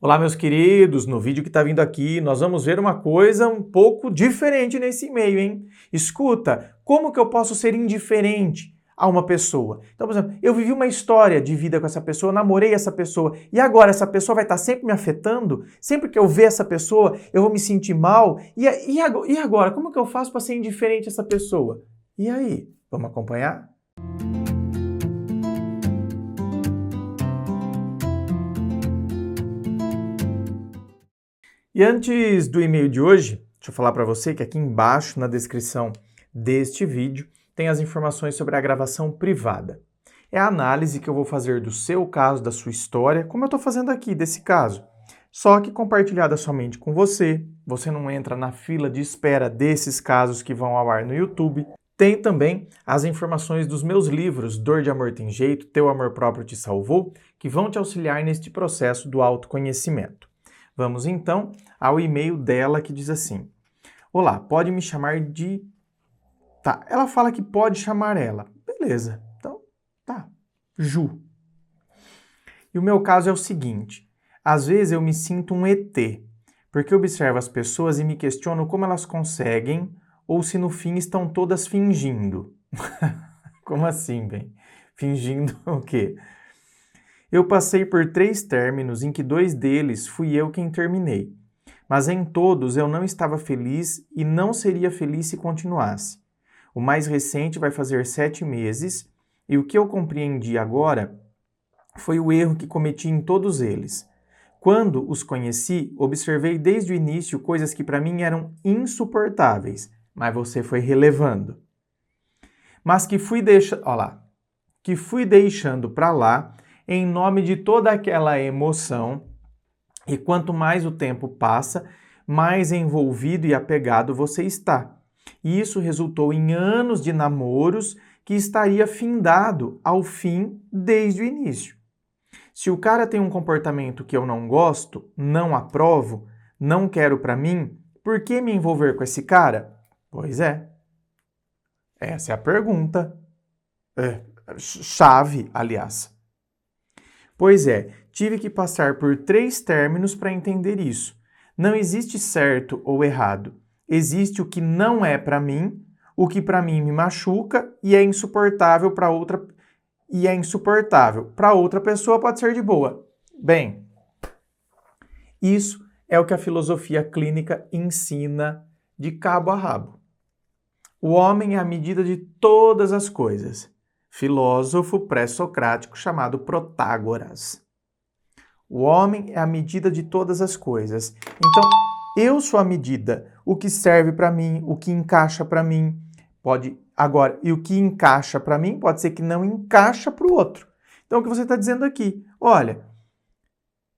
Olá, meus queridos, no vídeo que está vindo aqui, nós vamos ver uma coisa um pouco diferente nesse e-mail, hein? Escuta, como que eu posso ser indiferente a uma pessoa? Então, por exemplo, eu vivi uma história de vida com essa pessoa, namorei essa pessoa, e agora essa pessoa vai estar sempre me afetando? Sempre que eu ver essa pessoa, eu vou me sentir mal? E agora, como que eu faço para ser indiferente a essa pessoa? E aí, vamos acompanhar? E antes do e-mail de hoje, deixa eu falar para você que aqui embaixo na descrição deste vídeo tem as informações sobre a gravação privada. É a análise que eu vou fazer do seu caso, da sua história, como eu estou fazendo aqui desse caso. Só que compartilhada somente com você, você não entra na fila de espera desses casos que vão ao ar no YouTube. Tem também as informações dos meus livros Dor de Amor Tem Jeito, Teu Amor Próprio Te Salvou, que vão te auxiliar neste processo do autoconhecimento. Vamos então ao e-mail dela que diz assim: Olá, pode me chamar de... Tá, ela fala que pode chamar ela. Beleza, então tá, Ju. E o meu caso é o seguinte: às vezes eu me sinto um ET, porque observo as pessoas e me questiono como elas conseguem ou se no fim estão todas fingindo. Como assim, bem? Fingindo o quê? Eu passei por 3 términos em que 2 deles fui eu quem terminei. Mas em todos eu não estava feliz e não seria feliz se continuasse. O mais recente vai fazer 7 meses e o que eu compreendi agora foi o erro que cometi em todos eles. Quando os conheci, observei desde o início coisas que para mim eram insuportáveis, mas você foi relevando. Mas que fui deixando para lá em nome de toda aquela emoção, e quanto mais o tempo passa, mais envolvido e apegado você está. E isso resultou em anos de namoros que estaria findado ao fim desde o início. Se o cara tem um comportamento que eu não gosto, não aprovo, não quero para mim, por que me envolver com esse cara? Pois é. Essa é a pergunta. Chave, aliás. Pois é, tive que passar por 3 términos para entender isso. Não existe certo ou errado. Existe o que não é para mim, o que para mim me machuca e é insuportável para outra pessoa pode ser de boa. Bem, isso é o que a filosofia clínica ensina de cabo a rabo. O homem é a medida de todas as coisas. Filósofo pré-socrático chamado Protágoras. O homem é a medida de todas as coisas. Então, eu sou a medida. O que serve para mim, o que encaixa para mim, e o que encaixa para mim pode ser que não encaixa para o outro. Então, o que você está dizendo aqui? Olha,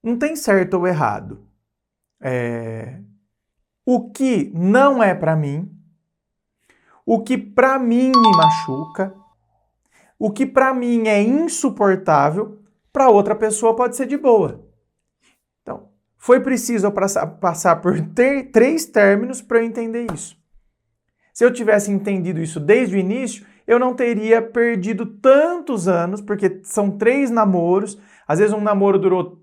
não tem certo ou errado. O que não é para mim, o que para mim me machuca, o que para mim é insuportável, para outra pessoa pode ser de boa. Então, foi preciso eu passar por 3 términos para eu entender isso. Se eu tivesse entendido isso desde o início, eu não teria perdido tantos anos, porque são 3 namoros. Às vezes um namoro durou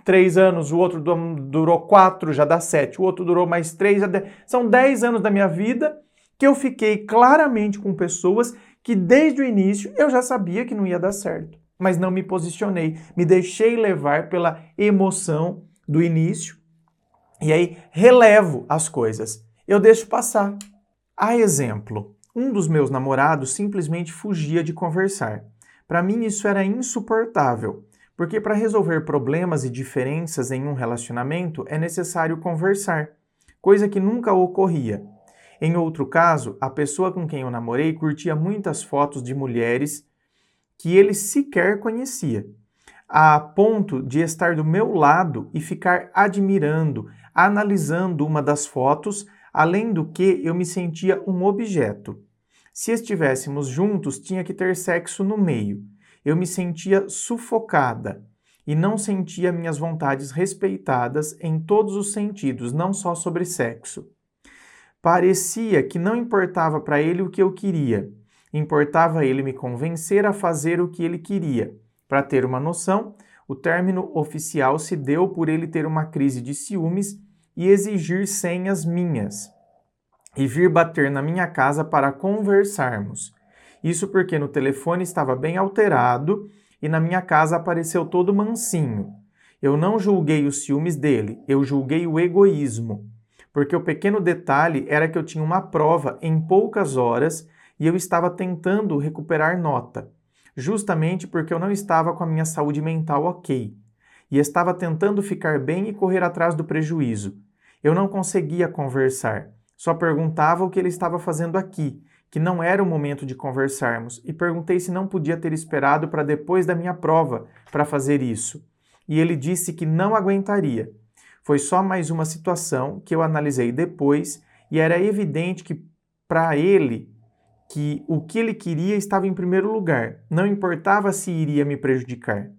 3 anos, o outro durou 4, já dá 7. O outro durou mais 3, são 10 anos da minha vida que eu fiquei claramente com pessoas que desde o início eu já sabia que não ia dar certo, mas não me posicionei, me deixei levar pela emoção do início e aí relevo as coisas, eu deixo passar. A exemplo, um dos meus namorados simplesmente fugia de conversar. Para mim isso era insuportável, porque para resolver problemas e diferenças em um relacionamento é necessário conversar, coisa que nunca ocorria. Em outro caso, a pessoa com quem eu namorei curtia muitas fotos de mulheres que ele sequer conhecia, a ponto de estar do meu lado e ficar admirando, analisando uma das fotos, além do que eu me sentia um objeto. Se estivéssemos juntos, tinha que ter sexo no meio. Eu me sentia sufocada e não sentia minhas vontades respeitadas em todos os sentidos, não só sobre sexo. Parecia que não importava para ele o que eu queria. Importava ele me convencer a fazer o que ele queria. Para ter uma noção, O término oficial se deu por ele ter uma crise de ciúmes e exigir senhas minhas e vir bater na minha casa para conversarmos. Isso porque no telefone estava bem alterado e na minha casa apareceu todo mansinho. Eu não julguei os ciúmes dele, eu julguei o egoísmo. Porque o pequeno detalhe era que eu tinha uma prova em poucas horas e eu estava tentando recuperar nota, justamente porque eu não estava com a minha saúde mental ok, e estava tentando ficar bem e correr atrás do prejuízo. Eu não conseguia conversar, só perguntava o que ele estava fazendo aqui, que não era o momento de conversarmos, e perguntei se não podia ter esperado para depois da minha prova para fazer isso. E ele disse que não aguentaria. Foi só mais uma situação que eu analisei depois e era evidente que para ele que o que ele queria estava em primeiro lugar, não importava se iria me prejudicar.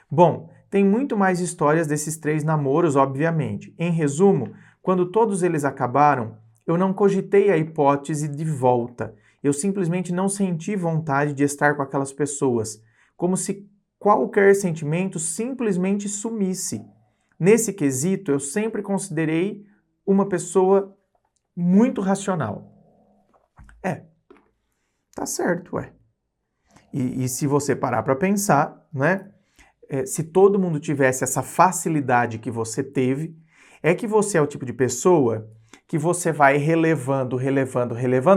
Bom, tem muito mais histórias desses 3 namoros, obviamente. Em resumo, quando todos eles acabaram, eu não cogitei a hipótese de volta. Eu simplesmente não senti vontade de estar com aquelas pessoas, como se qualquer sentimento simplesmente sumisse. Nesse quesito, eu sempre considerei uma pessoa muito racional. Tá certo, ué. E se você parar para pensar, né? Se todo mundo tivesse essa facilidade que você teve, é que você é o tipo de pessoa que você vai relevando,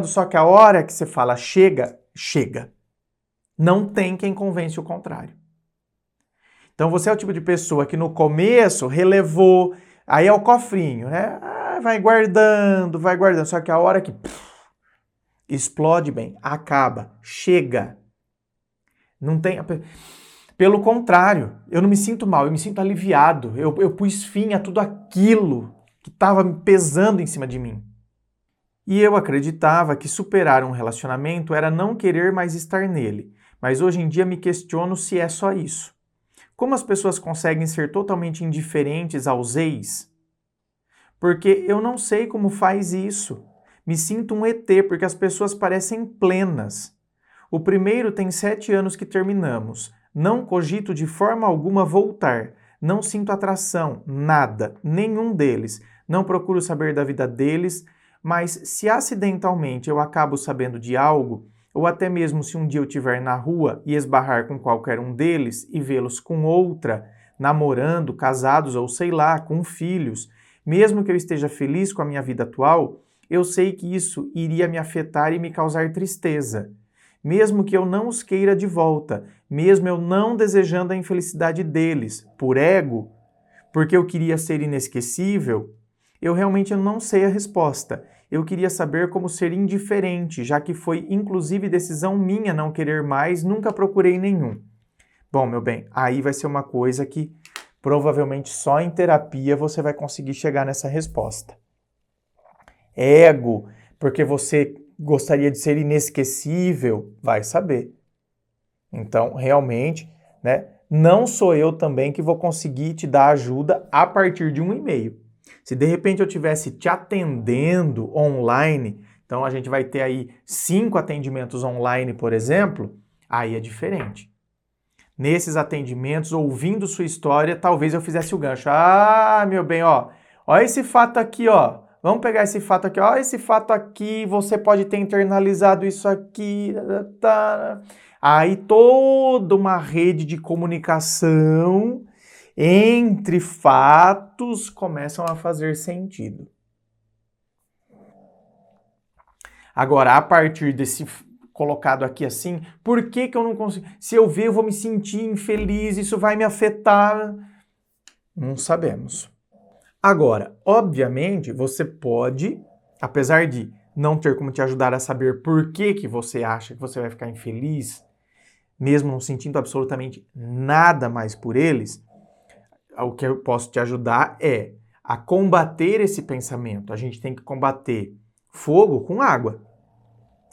só que a hora que você fala chega, chega. Não tem quem convence o contrário. Então você é o tipo de pessoa que no começo relevou, aí é o cofrinho, né? Vai guardando, só que a hora que explode bem, acaba, chega. Não tem... Pelo contrário, eu não me sinto mal, eu me sinto aliviado. Eu pus fim a tudo aquilo que estava pesando em cima de mim. E eu acreditava que superar um relacionamento era não querer mais estar nele, mas hoje em dia me questiono se é só isso. Como as pessoas conseguem ser totalmente indiferentes aos ex? Porque eu não sei como faz isso. Me sinto um ET porque as pessoas parecem plenas. O primeiro tem 7 anos que terminamos. Não cogito de forma alguma voltar. Não sinto atração, nada, nenhum deles. Não procuro saber da vida deles, mas se acidentalmente eu acabo sabendo de algo, ou até mesmo se um dia eu estiver na rua e esbarrar com qualquer um deles e vê-los com outra, namorando, casados ou sei lá, com filhos, mesmo que eu esteja feliz com a minha vida atual, eu sei que isso iria me afetar e me causar tristeza. Mesmo que eu não os queira de volta, mesmo eu não desejando a infelicidade deles, por ego, porque eu queria ser inesquecível, eu realmente não sei a resposta. Eu queria saber como ser indiferente, já que foi inclusive decisão minha não querer mais, nunca procurei nenhum. Bom, meu bem, aí vai ser uma coisa que provavelmente só em terapia você vai conseguir chegar nessa resposta. Ego, porque você gostaria de ser inesquecível, vai saber. Então, realmente, né, não sou eu também que vou conseguir te dar ajuda a partir de um e-mail. Se de repente eu estivesse te atendendo online, então a gente vai ter aí 5 atendimentos online, por exemplo, aí é diferente. Nesses atendimentos, ouvindo sua história, talvez eu fizesse o gancho. Ah, meu bem, ó esse fato aqui, ó. Vamos pegar esse fato aqui. Ó, esse fato aqui, você pode ter internalizado isso aqui. Tá. Aí toda uma rede de comunicação entre fatos começam a fazer sentido. Agora, a partir desse colocado aqui assim, por que eu não consigo? Se eu ver, eu vou me sentir infeliz, isso vai me afetar. Não sabemos. Agora, obviamente, você pode, apesar de não ter como te ajudar a saber por que você acha que você vai ficar infeliz, mesmo não sentindo absolutamente nada mais por eles, o que eu posso te ajudar é a combater esse pensamento. A gente tem que combater fogo com água.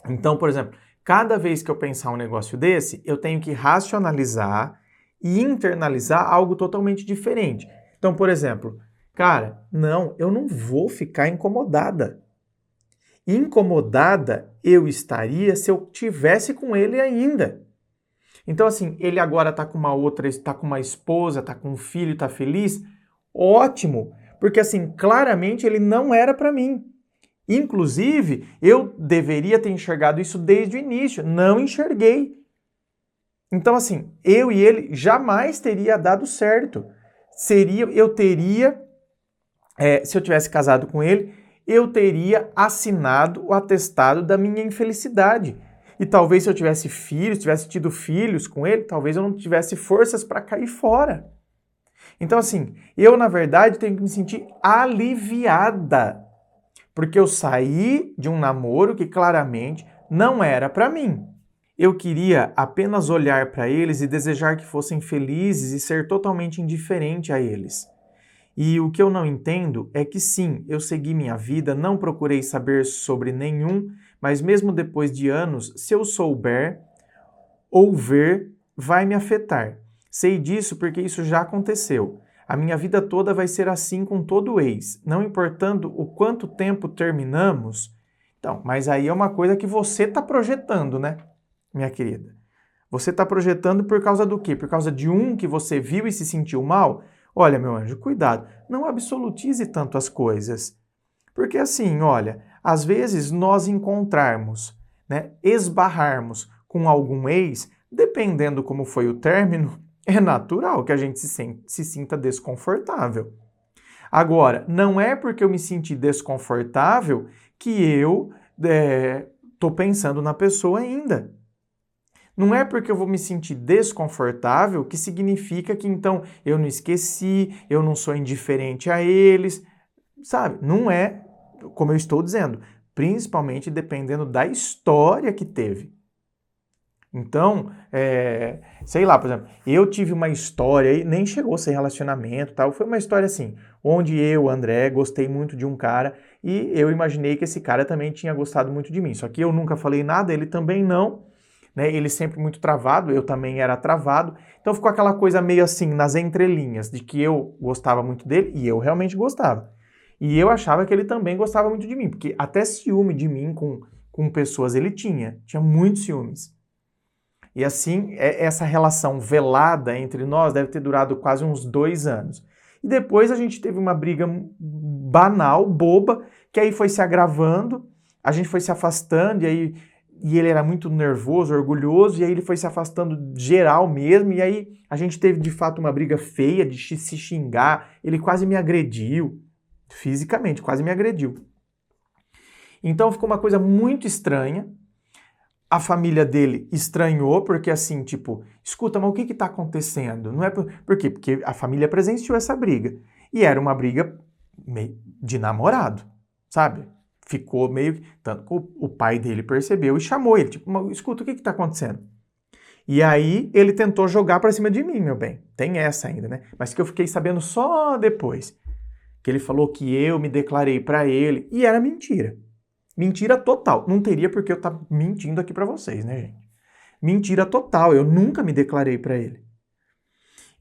Então, por exemplo, cada vez que eu pensar um negócio desse, eu tenho que racionalizar e internalizar algo totalmente diferente. Então, por exemplo, cara, não, eu não vou ficar incomodada. Incomodada eu estaria se eu tivesse com ele ainda. Então, assim, ele agora tá com uma outra, tá com uma esposa, tá com um filho, tá feliz, ótimo, porque assim, claramente ele não era para mim. Inclusive, eu deveria ter enxergado isso desde o início, não enxerguei. Então, assim, eu e ele jamais teria dado certo. Se eu tivesse casado com ele, eu teria assinado o atestado da minha infelicidade. E talvez se eu tivesse filhos, tivesse tido filhos com ele, talvez eu não tivesse forças para cair fora. Então, assim, eu, na verdade, tenho que me sentir aliviada, porque eu saí de um namoro que claramente não era para mim. Eu queria apenas olhar para eles e desejar que fossem felizes e ser totalmente indiferente a eles. E o que eu não entendo é que sim, eu segui minha vida, não procurei saber sobre nenhum, mas mesmo depois de anos, se eu souber ou ver, vai me afetar. Sei disso porque isso já aconteceu. A minha vida toda vai ser assim com todo ex, não importando o quanto tempo terminamos. Então, mas aí é uma coisa que você está projetando, né, minha querida? Você está projetando por causa do quê? Por causa de um que você viu e se sentiu mal? Olha, meu anjo, cuidado, não absolutize tanto as coisas. Porque assim, olha, às vezes nós encontrarmos, né, esbarrarmos com algum ex, dependendo como foi o término, é natural que a gente se sinta desconfortável. Agora, não é porque eu me senti desconfortável que eu estou pensando na pessoa ainda. Não é porque eu vou me sentir desconfortável que significa que então eu não esqueci, eu não sou indiferente a eles, sabe? Não é, como eu estou dizendo, principalmente dependendo da história que teve. Então, sei lá, por exemplo, eu tive uma história, e nem chegou a ser relacionamento, tal, foi uma história assim, onde eu, André, gostei muito de um cara e eu imaginei que esse cara também tinha gostado muito de mim. Só que eu nunca falei nada, ele também não, né? Ele sempre muito travado, eu também era travado. Então ficou aquela coisa meio assim, nas entrelinhas, de que eu gostava muito dele e eu realmente gostava. E eu achava que ele também gostava muito de mim, porque até ciúme de mim com pessoas ele tinha muitos ciúmes. E assim, essa relação velada entre nós deve ter durado quase uns 2 anos. E depois a gente teve uma briga banal, boba, que aí foi se agravando, a gente foi se afastando, e ele era muito nervoso, orgulhoso, e aí ele foi se afastando geral mesmo, e aí a gente teve de fato uma briga feia de se xingar, ele quase me agrediu, fisicamente, quase me agrediu. Então ficou uma coisa muito estranha. A família dele estranhou, porque assim, tipo, escuta, mas o que está acontecendo? Não é por quê? Porque a família presenciou essa briga. E era uma briga de namorado, sabe? Ficou meio. Tanto que o pai dele percebeu e chamou ele, tipo, escuta, o que está acontecendo? E aí ele tentou jogar para cima de mim, meu bem. Tem essa ainda, né? Mas que eu fiquei sabendo só depois. Que ele falou que eu me declarei para ele. E era mentira. Mentira total. Não teria porque eu estar mentindo aqui para vocês, né, gente? Mentira total. Eu nunca me declarei para ele.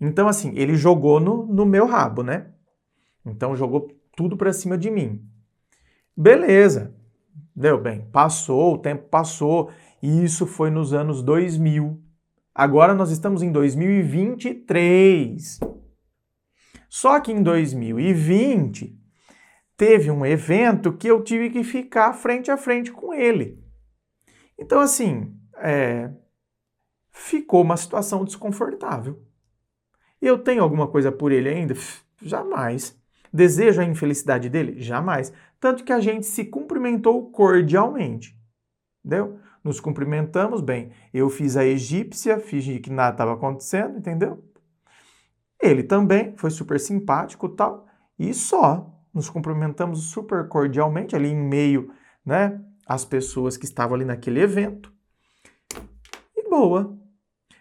Então, assim, ele jogou no meu rabo, né? Então, jogou tudo para cima de mim. Beleza. Deu bem. Passou, o tempo passou. E isso foi nos anos 2000. Agora nós estamos em 2023. Só que em 2020 teve um evento que eu tive que ficar frente a frente com ele. Então, assim, ficou uma situação desconfortável. Eu tenho alguma coisa por ele ainda? Jamais. Desejo a infelicidade dele? Jamais. Tanto que a gente se cumprimentou cordialmente. Entendeu? Nos cumprimentamos bem. Eu fiz a egípcia, fingi que nada estava acontecendo, entendeu? Ele também foi super simpático e tal. E só. Nos cumprimentamos super cordialmente ali em meio, né, às pessoas que estavam ali naquele evento. E boa.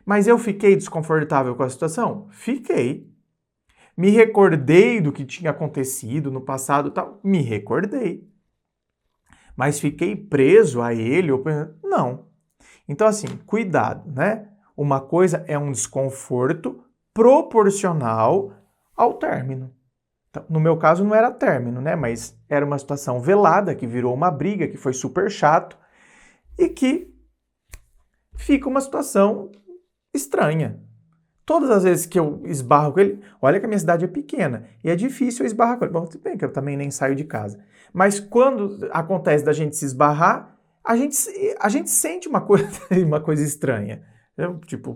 Mas eu fiquei desconfortável com a situação? Fiquei. Me recordei do que tinha acontecido no passado e tal? Me recordei. Mas fiquei preso a ele? Não. Então, assim, cuidado, né? Uma coisa é um desconforto proporcional ao término. Então, no meu caso não era término, né? Mas era uma situação velada que virou uma briga, que foi super chato e que fica uma situação estranha. Todas as vezes que eu esbarro com ele, olha que a minha cidade é pequena e é difícil eu esbarrar com ele. Bom, tudo bem que eu também nem saio de casa. Mas quando acontece da gente se esbarrar, a gente sente uma coisa, uma coisa estranha. Tipo,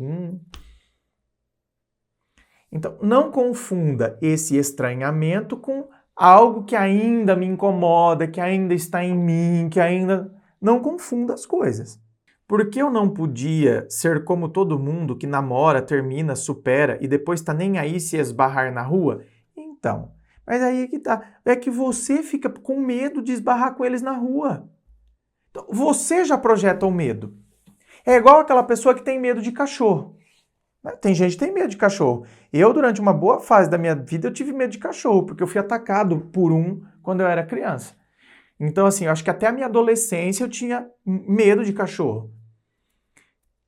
Então, não confunda esse estranhamento com algo que ainda me incomoda, que ainda está em mim, que ainda... Não confunda as coisas. Por que eu não podia ser como todo mundo que namora, termina, supera e depois tá nem aí se esbarrar na rua? Então, mas aí é que tá. É que você fica com medo de esbarrar com eles na rua. Então, você já projeta o medo. É igual aquela pessoa que tem medo de cachorro. Tem gente que tem medo de cachorro. Eu, durante uma boa fase da minha vida, eu tive medo de cachorro, porque eu fui atacado por um quando eu era criança. Então, assim, eu acho que até a minha adolescência eu tinha medo de cachorro.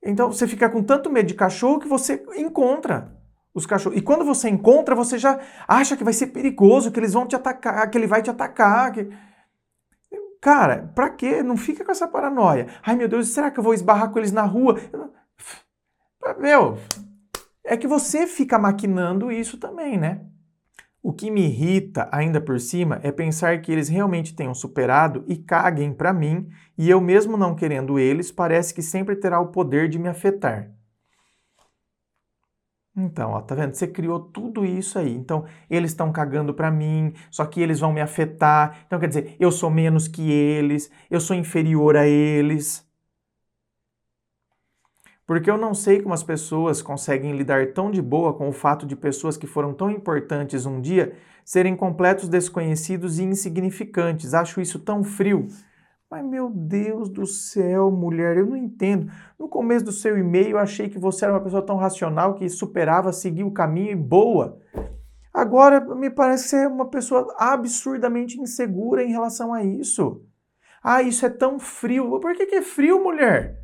Então, você fica com tanto medo de cachorro que você encontra os cachorros. E quando você encontra, você já acha que vai ser perigoso, que eles vão te atacar, que ele vai te atacar. Cara, pra quê? Não fica com essa paranoia. Ai, meu Deus, será que eu vou esbarrar com eles na rua? Meu, é que você fica maquinando isso também, né? O que me irrita, ainda por cima, é pensar que eles realmente tenham superado e caguem pra mim, e eu mesmo não querendo eles, parece que sempre terá o poder de me afetar. Então, ó, tá vendo? Você criou tudo isso aí. Então, eles estão cagando pra mim, só que eles vão me afetar. Então, quer dizer, eu sou menos que eles, eu sou inferior a eles. Porque eu não sei como as pessoas conseguem lidar tão de boa com o fato de pessoas que foram tão importantes um dia serem completos desconhecidos e insignificantes. Acho isso tão frio. Mas, meu Deus do céu, mulher, eu não entendo. No começo do seu e-mail, eu achei que você era uma pessoa tão racional que superava, seguia o caminho e boa. Agora, me parece que você é uma pessoa absurdamente insegura em relação a isso. Ah, isso é tão frio. Por que é frio, mulher?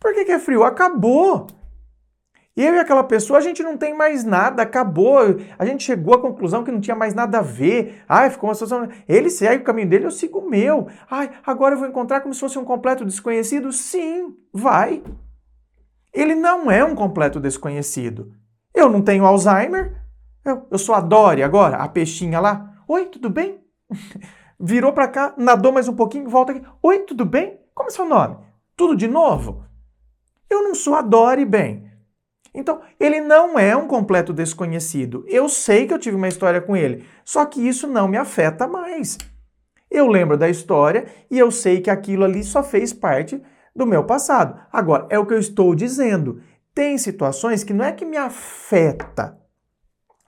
Por que é frio? Acabou! Eu e aquela pessoa, a gente não tem mais nada, acabou. A gente chegou à conclusão que não tinha mais nada a ver. Ai, ficou uma situação. Ele segue o caminho dele, eu sigo o meu. Ai, agora eu vou encontrar como se fosse um completo desconhecido? Sim, vai. Ele não é um completo desconhecido. Eu não tenho Alzheimer. Eu sou a Dory agora, a peixinha lá. Oi, tudo bem? Virou pra cá, nadou mais um pouquinho, volta aqui. Oi, tudo bem? Como é seu nome? Tudo de novo? Eu não sou a Dory, bem. Então, ele não é um completo desconhecido. Eu sei que eu tive uma história com ele, só que isso não me afeta mais. Eu lembro da história e eu sei que aquilo ali só fez parte do meu passado. Agora, é o que eu estou dizendo. Tem situações que não é que me afeta,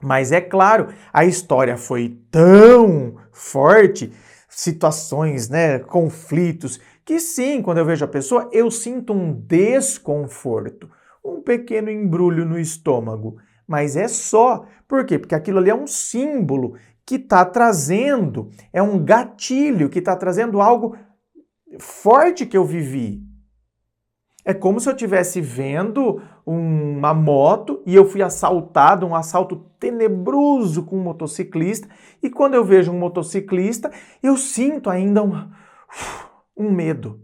mas é claro, a história foi tão forte, situações, né, conflitos, que sim, quando eu vejo a pessoa, eu sinto um desconforto, um pequeno embrulho no estômago. Mas é só. Por quê? Porque aquilo ali é um símbolo que está trazendo, é um gatilho que está trazendo algo forte que eu vivi. É como se eu estivesse vendo uma moto e eu fui assaltado, um assalto tenebroso com um motociclista, e quando eu vejo um motociclista, eu sinto ainda um medo.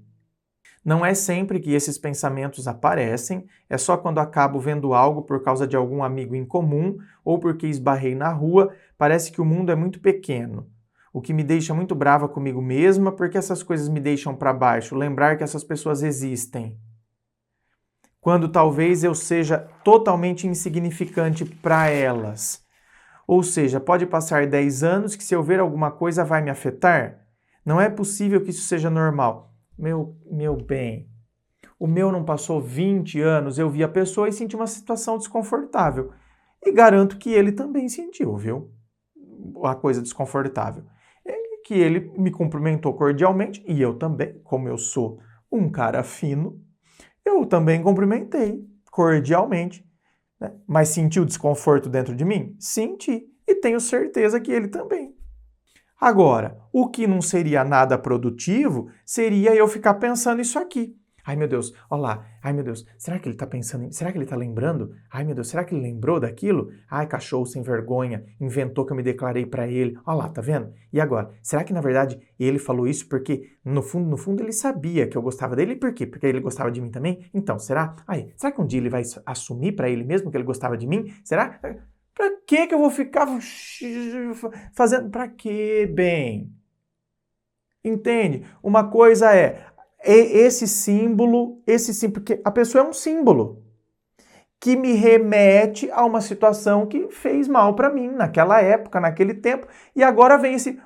Não é sempre que esses pensamentos aparecem, é só quando acabo vendo algo por causa de algum amigo em comum ou porque esbarrei na rua, parece que o mundo é muito pequeno. O que me deixa muito brava comigo mesma, porque essas coisas me deixam para baixo, lembrar que essas pessoas existem. Quando talvez eu seja totalmente insignificante para elas. Ou seja, pode passar 10 anos que se eu ver alguma coisa vai me afetar? Não é possível que isso seja normal. Meu bem, o meu não passou 20 anos, eu vi a pessoa e senti uma situação desconfortável. E garanto que ele também sentiu, viu? A coisa desconfortável. É que ele me cumprimentou cordialmente e eu também, como eu sou um cara fino, eu também cumprimentei cordialmente. Né? Mas sentiu desconforto dentro de mim? Senti. E tenho certeza que ele também. Agora, o que não seria nada produtivo seria eu ficar pensando isso aqui. Ai, meu Deus, olha lá. Ai, meu Deus, será que ele tá pensando será que ele tá lembrando? Ai, meu Deus, será que ele lembrou daquilo? Ai, cachorro sem vergonha, inventou que eu me declarei pra ele. Olha lá, tá vendo? E agora, será que na verdade ele falou isso porque no fundo ele sabia que eu gostava dele? Por quê? Porque ele gostava de mim também? Então, será? Ai, será que um dia ele vai assumir pra ele mesmo que ele gostava de mim? Será? Pra que eu vou ficar fazendo pra quê, bem? Entende? Uma coisa é esse símbolo, porque a pessoa é um símbolo que me remete a uma situação que fez mal para mim naquela época, naquele tempo, e agora vem esse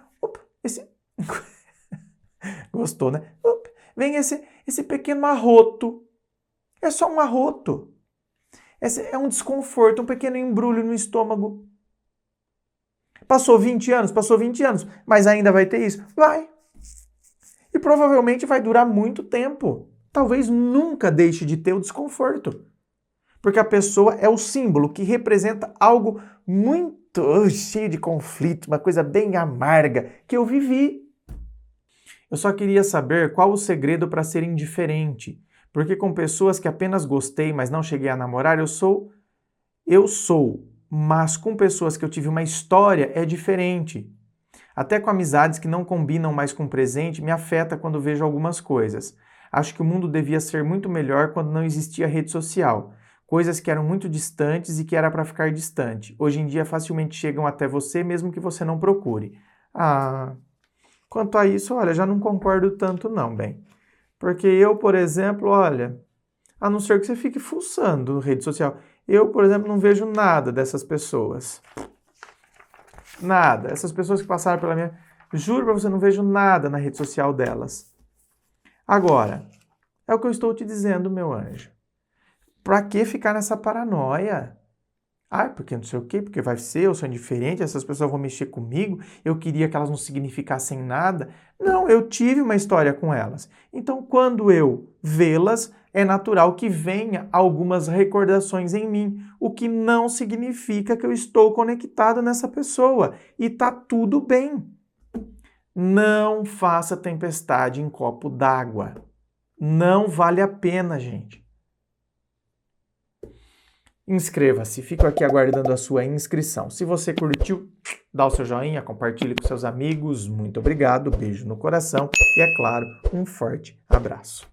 gostou, né? Vem esse pequeno arroto. É só um arroto. É um desconforto, um pequeno embrulho no estômago. Passou 20 anos, mas ainda vai ter isso? Vai. E provavelmente vai durar muito tempo. Talvez nunca deixe de ter o desconforto. Porque a pessoa é o símbolo que representa algo muito cheio de conflito, uma coisa bem amarga que eu vivi. Eu só queria saber qual o segredo para ser indiferente. Porque com pessoas que apenas gostei, mas não cheguei a namorar, eu sou. Mas com pessoas que eu tive uma história é diferente. Até com amizades que não combinam mais com o presente, me afeta quando vejo algumas coisas. Acho que o mundo devia ser muito melhor quando não existia rede social. Coisas que eram muito distantes e que era para ficar distante. Hoje em dia facilmente chegam até você, mesmo que você não procure. Ah, quanto a isso, olha, já não concordo tanto não, bem. Porque eu, por exemplo, olha, a não ser que você fique fuçando rede social, eu, por exemplo, não vejo nada dessas pessoas. Nada. Essas pessoas que passaram pela minha... Juro pra você, não vejo nada na rede social delas. Agora, é o que eu estou te dizendo, meu anjo. Pra que ficar nessa paranoia? Ah, porque não sei o quê, porque vai ser, eu sou indiferente, essas pessoas vão mexer comigo, eu queria que elas não significassem nada. Não, eu tive uma história com elas. Então, quando eu vê-las, é natural que venha algumas recordações em mim, o que não significa que eu estou conectado nessa pessoa. E tá tudo bem. Não faça tempestade em copo d'água. Não vale a pena, gente. Inscreva-se, fico aqui aguardando a sua inscrição. Se você curtiu, dá o seu joinha, compartilhe com seus amigos. Muito obrigado, beijo no coração e, é claro, um forte abraço.